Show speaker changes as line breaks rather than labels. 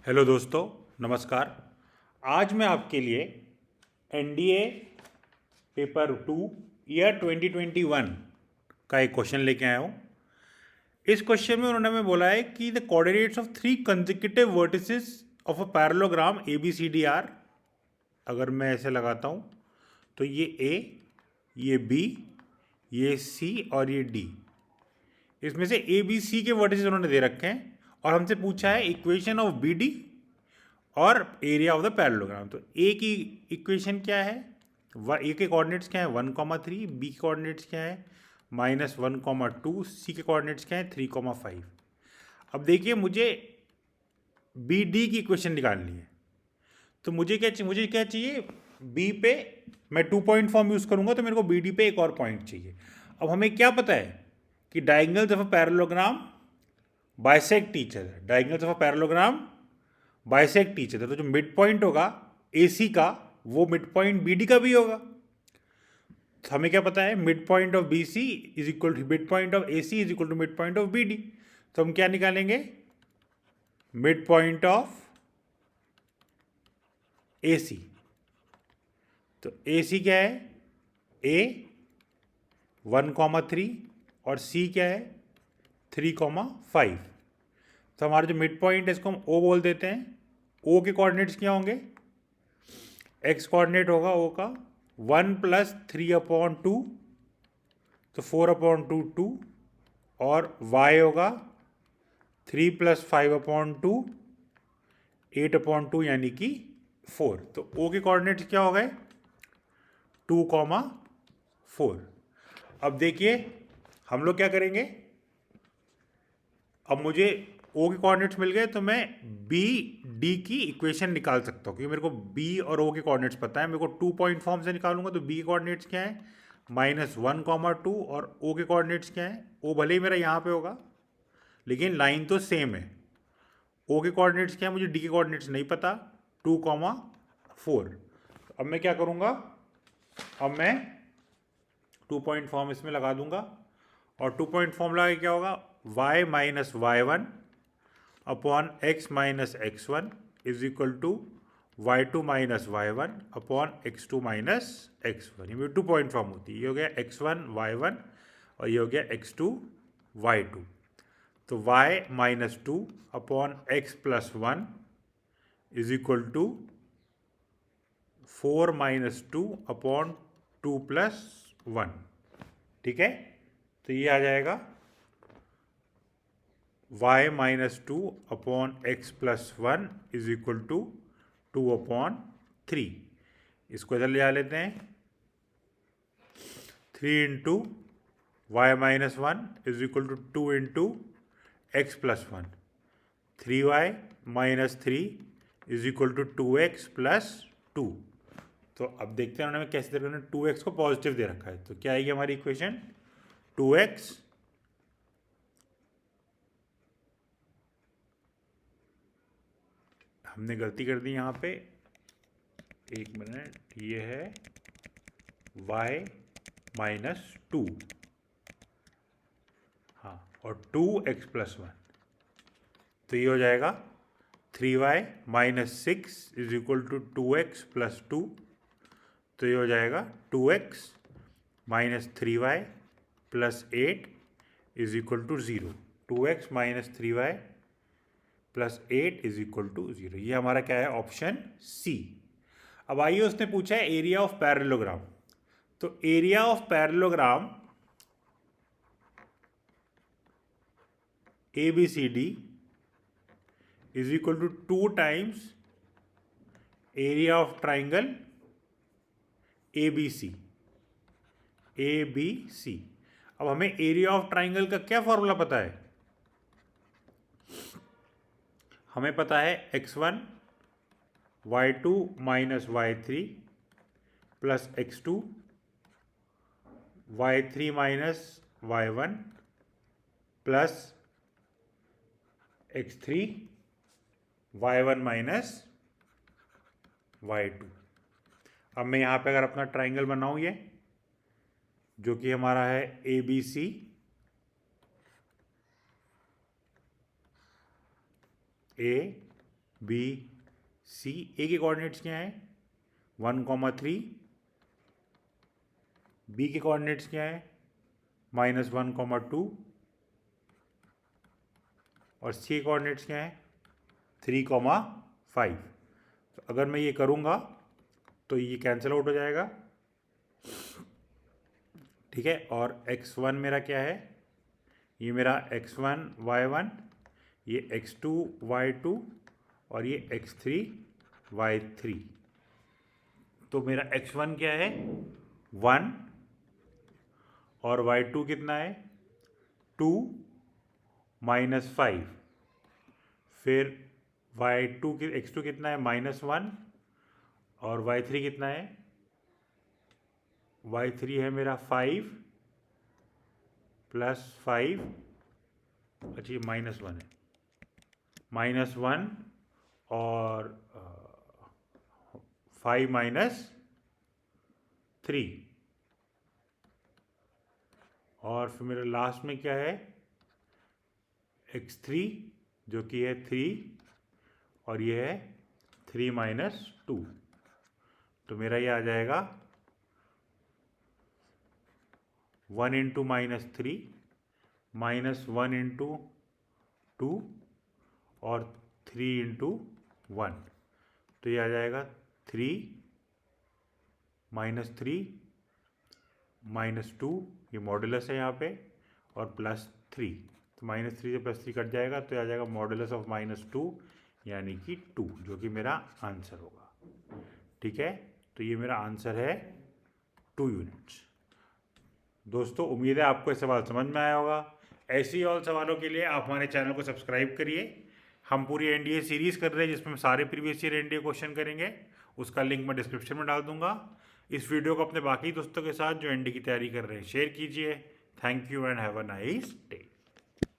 Hello दोस्तों, नमस्कार। आज मैं आपके लिए एनडीए पेपर 2 ईयर 2021 का एक क्वेश्चन लेके आया हूँ। इस क्वेश्चन में उन्होंने हमें बोला है कि the coordinates of 3 consecutive vertices of a parallelogram A B C D are. अगर मैं ऐसे लगाता हूँ तो ये ए, ये बी, ये सी और ये डी। इसमें से ए बी सी के वर्टिसेस उन्होंने दे रखे हैं और हमसे पूछा है इक्वेशन ऑफ बी डी और एरिया ऑफ द पैरेललोग्राम। तो ए की इक्वेशन क्या है, ए के कोऑर्डिनेट्स क्या है 1,3, बी के कोऑर्डिनेट्स क्या है -1,2, सी के कोऑर्डिनेट्स क्या है 3,5। अब देखिए मुझे बी डी की इक्वेशन निकालनी है। तो मुझे क्या चाहिए, बी पे मैं 2 पॉइंट फॉर्म यूज़ करूँगा तो मेरे को बी डी पे एक और पॉइंट चाहिए। अब हमें क्या पता है कि diagonals of a parallelogram bisect each other, diagonals of a parallelogram bisect each other. तो जो मिड पॉइंट होगा ए सी का वो मिड पॉइंट बी डी का भी होगा। तो हमें क्या पता है, mid point of B C is equal to mid point of A C is equal to mid point of B D. तो हम क्या निकालेंगे, mid point of A C. तो ए सी क्या है, ए 1,3 और सी क्या है 3,5। तो हमारा जो मिड पॉइंट है इसको हम ओ बोल देते हैं। ओ के कोऑर्डिनेट्स क्या होंगे, एक्स कोऑर्डिनेट होगा ओ का 1 + 3/2, तो 4/2 2, और y होगा 3 + 5/2, 8/2 यानी कि 4। तो o के कोऑर्डिनेट्स क्या हो गए 2,4। अब देखिए हम लोग क्या करेंगे, अब मुझे ओ के कोऑर्डिनेट्स मिल गए तो मैं बी डी की इक्वेशन निकाल सकता हूँ, क्योंकि मेरे को बी और ओ के कोऑर्डिनेट्स पता है। मेरे को 2 पॉइंट फॉर्म से निकालूंगा तो बी के कोऑर्डिनेट्स क्या है -1,2, और ओ के कोऑर्डिनेट्स क्या है, ओ भले ही मेरा यहाँ पे होगा लेकिन लाइन तो सेम है। ओ के कोऑर्डिनेट्स क्या है, मुझे डी के कोऑर्डिनेट्स नहीं पता, 2,4। अब मैं क्या करूँगा, अब मैं 2 पॉइंट फॉर्म इसमें लगा दूंगा और 2 पॉइंट फॉर्म लगा के क्या होगा, y - y1 upon x - x1 is equal to y2 - y1 upon x2 - x1। ये 2 पॉइंट फॉर्म होती है। ये हो गया x1 y1 और ये हो गया x2 y2। तो y - 2 upon x + 1 is equal to 4 - 2 upon 2 + 1। ठीक है, तो ये आ जाएगा y - 2 upon x + 1 is equal to 2/3। इसको इधर ले आ लेते हैं, 3 × y - 1 is equal to 2 × x + 1, 3y - 3 is equal to 2x + 2। तो अब देखते हैं उन्होंने कैसे दे रखा है, 2x को पॉजिटिव दे रखा है। तो क्या आएगी हमारी इक्वेशन, 2x हमने गलती कर दी यहाँ पे, 1 मिनट, ये है y - 2, हाँ, और 2x + 1। तो ये हो जाएगा 3y - 6 is equal to 2x + 2। तो ये हो जाएगा 2x - 3y + 8 is equal to 0। 2x - 3y + 8 is equal to 0। ये हमारा क्या है, ऑप्शन सी। अब आइए, उसने पूछा है एरिया ऑफ पैरेललोग्राम। तो area of parallelogram A B C D is equal to 2 times area of triangle A B C. A B C. अब हमें एरिया ऑफ ट्राइंगल का क्या फॉर्मूला पता है, हमें पता है x1 y2 - y3 plus x2 y3 - y1 plus x3 y1 - y2। अब मैं यहाँ पे अगर अपना ट्राइंगल बनाऊँ, ये जो कि हमारा है ए B C, A B C. ए के कोऑर्डिनेट्स क्या हैं 1,3, बी के कोऑर्डिनेट्स क्या है -1,2 और सी के कोऑर्डिनेट्स क्या है 3,5। तो अगर मैं ये करूँगा तो ये कैंसिल आउट हो जाएगा, ठीक है। और x1 मेरा क्या है, ये मेरा x1 y1, ये x2 y2 और ये x3 y3। तो मेरा x1 क्या है 1 और y2 कितना है 2 -5, फिर y2 x2 कितना है -1 और y3 कितना है, y3 है मेरा 5 + 5, अच्छा ये -1 है, -1 और 5 - 3 और फिर मेरे लास्ट में क्या है x3 जो कि है 3 और ये है 3 - 2। तो मेरा ये आ जाएगा 1 × -3 -1 × 2 और 3 × 1। तो ये आ जाएगा 3 -3 -2, ये मॉडुलस है यहाँ पे, और +3। तो -3 से +3 कट जाएगा तो ये आ जाएगा मॉडुलस ऑफ -2 यानी कि 2, जो कि मेरा आंसर होगा, ठीक है। तो ये मेरा आंसर है 2 यूनिट्स। दोस्तों उम्मीद है आपको ये सवाल समझ में आया होगा। ऐसे ही और सवालों के लिए आप हमारे चैनल को सब्सक्राइब करिए। हम पूरी एनडीए सीरीज़ कर रहे हैं जिसमें हम सारे प्रीवियस ईयर एनडीए क्वेश्चन करेंगे, उसका लिंक मैं डिस्क्रिप्शन में डाल दूंगा। इस वीडियो को अपने बाकी दोस्तों के साथ जो एनडीए की तैयारी कर रहे हैं शेयर कीजिए। Thank you and have a nice day.